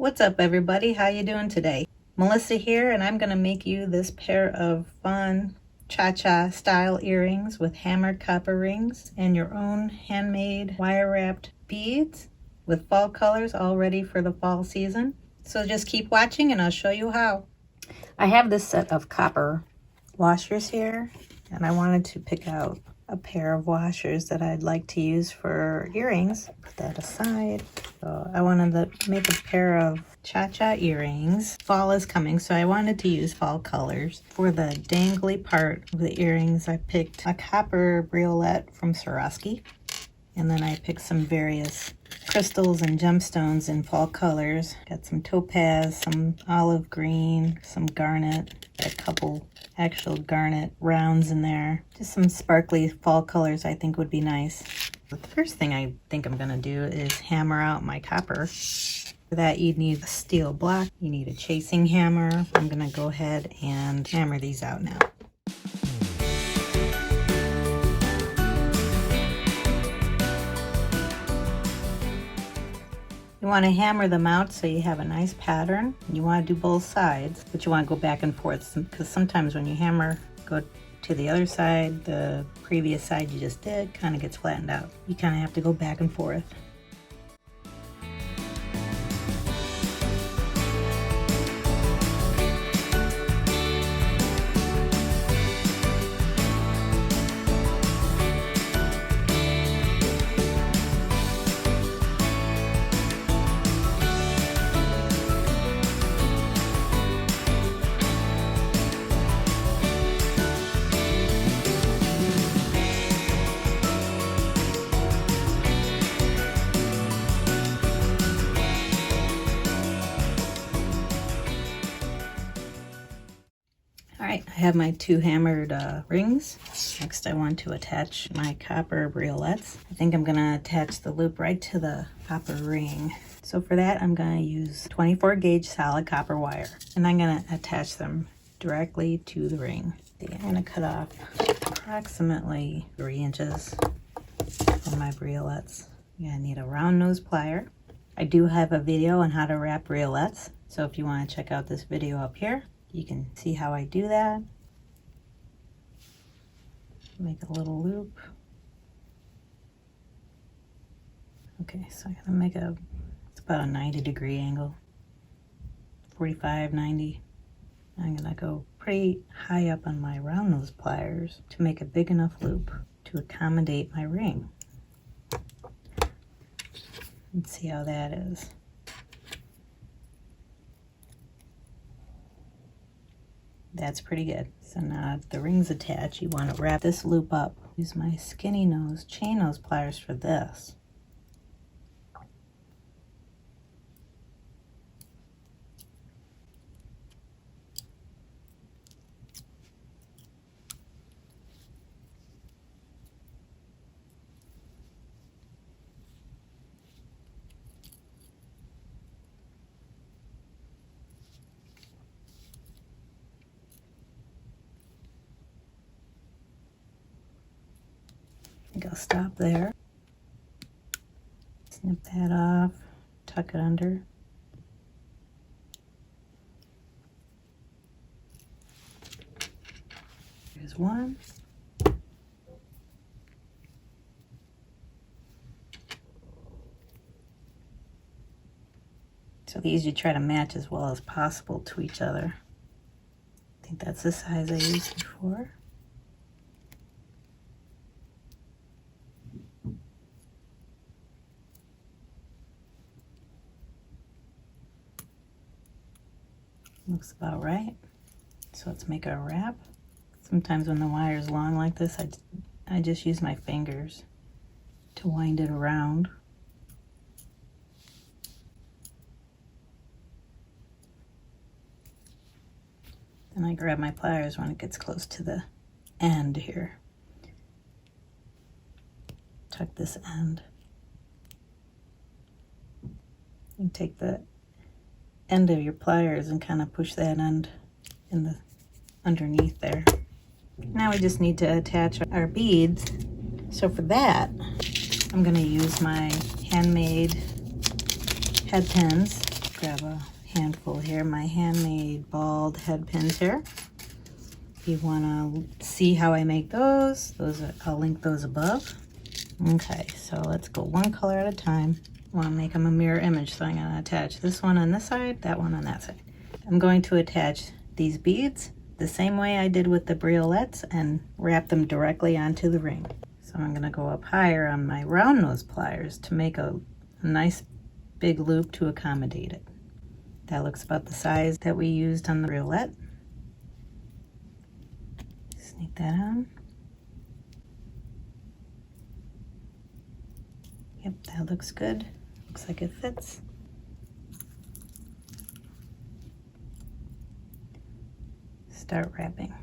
What's up everybody? How you doing today? Melissa here, and I'm gonna make you this pair of fun cha-cha style earrings with hammered copper rings and your own handmade wire wrapped beads with fall colors all ready for the fall season. So just keep watching and I'll show you how. I have this set of copper washers here, and I wanted to pick out a pair of washers that I'd like to use for earrings. Put that aside. So I wanted to make a pair of cha-cha earrings. Fall is coming, so I wanted to use fall colors. For the dangly part of the earrings, I picked a copper briolette from Swarovski, and then I picked some various crystals and gemstones in fall colors. Got some topaz, some olive green, some garnet, a couple actual garnet rounds in there. Just some sparkly fall colors I think would be nice. The first thing I think I'm gonna do is hammer out my copper. For that you need a steel block, you need a chasing hammer. I'm gonna go ahead and hammer these out now. You want to hammer them out so you have a nice pattern. You want to do both sides, but you want to go back and forth, because sometimes when you hammer, go to the other side, the previous side you just did kind of gets flattened out. You kind of have to go back and forth. Alright, I have my two hammered rings. Next I want to attach my copper briolettes. I think I'm going to attach the loop right to the copper ring. So for that I'm going to use 24 gauge solid copper wire, and I'm going to attach them directly to the ring. I'm going to cut off approximately 3 inches for my briolettes. You're going to need a round nose plier. I do have a video on how to wrap briolettes, so if you want to check out this video up here, you can see how I do that. Make a little loop. Okay, so I'm gonna make it's about a 90-degree angle. 45, 90. I'm gonna go pretty high up on my round nose pliers to make a big enough loop to accommodate my ring. Let's see how that is. That's pretty good. So now if the ring's attached, you want to wrap this loop up. Use my skinny nose chain nose pliers for this. I think I'll stop there. Snip that off, tuck it under. Here's one. So these you try to match as well as possible to each other. I think that's the size I used before. Looks about right. So let's make our wrap. Sometimes when the wire is long like this, I just use my fingers to wind it around. Then I grab my pliers when it gets close to the end here. Tuck this end. And take the end of your pliers and kind of push that end in the underneath there. Now we just need to attach our beads. So for that, I'm going to use my handmade head pins grab a handful here, my handmade bald head pins here. If you want to see how I make those I'll link those above. Okay, so let's go one color at a time. I want to make them a mirror image, so I'm going to attach this one on this side, that one on that side. I'm going to attach these beads the same way I did with the Briolettes and wrap them directly onto the ring. So I'm going to go up higher on my round nose pliers to make a nice big loop to accommodate it. That looks about the size that we used on the Briolette. Sneak that on. Yep, that looks good. Looks like it fits. Start wrapping.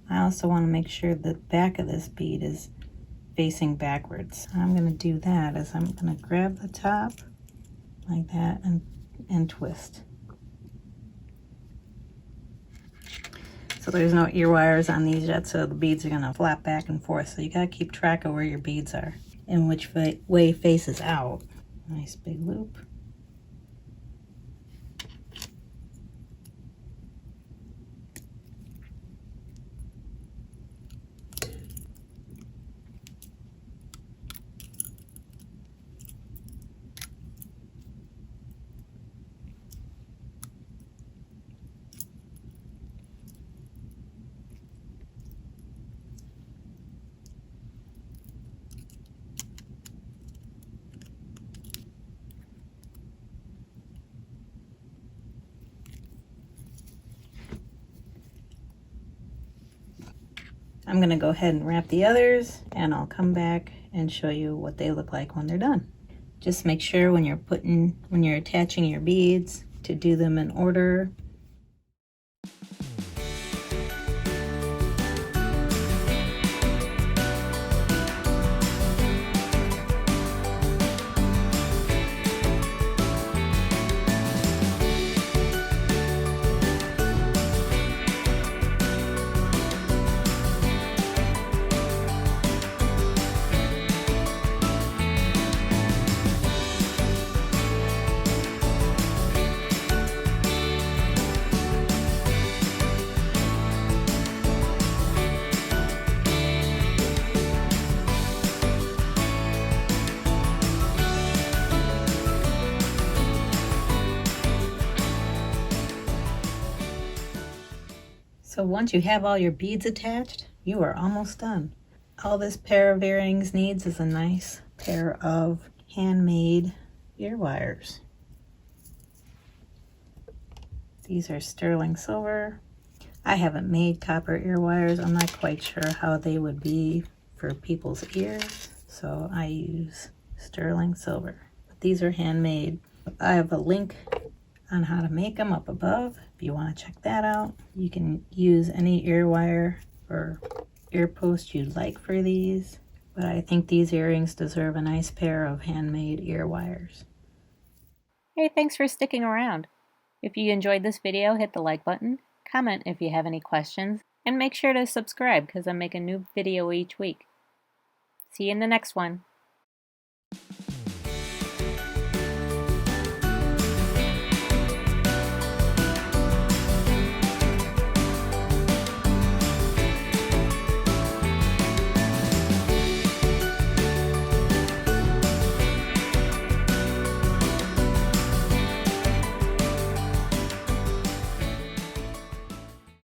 I also want to make sure the back of this bead is facing backwards. I'm going to do that as I'm going to grab the top like that and twist. So there's no ear wires on these yet, so the beads are going to flap back and forth. So you got to keep track of where your beads are and which way faces out. Nice big loop. I'm going to go ahead and wrap the others, and I'll come back and show you what they look like when they're done. Just make sure when you're attaching your beads to do them in order. So once you have all your beads attached, you are almost done. All this pair of earrings needs is a nice pair of handmade ear wires. These are sterling silver. I haven't made copper ear wires. I'm not quite sure how they would be for people's ears, so I use sterling silver. But these are handmade. I have a link on how to make them up above if you want to check that out. You can use any ear wire or ear post you'd like for these, but I think these earrings deserve a nice pair of handmade ear wires. Hey, thanks for sticking around. If you enjoyed this video, hit the like button, comment if you have any questions, and make sure to subscribe because I make a new video each week. See you in the next one.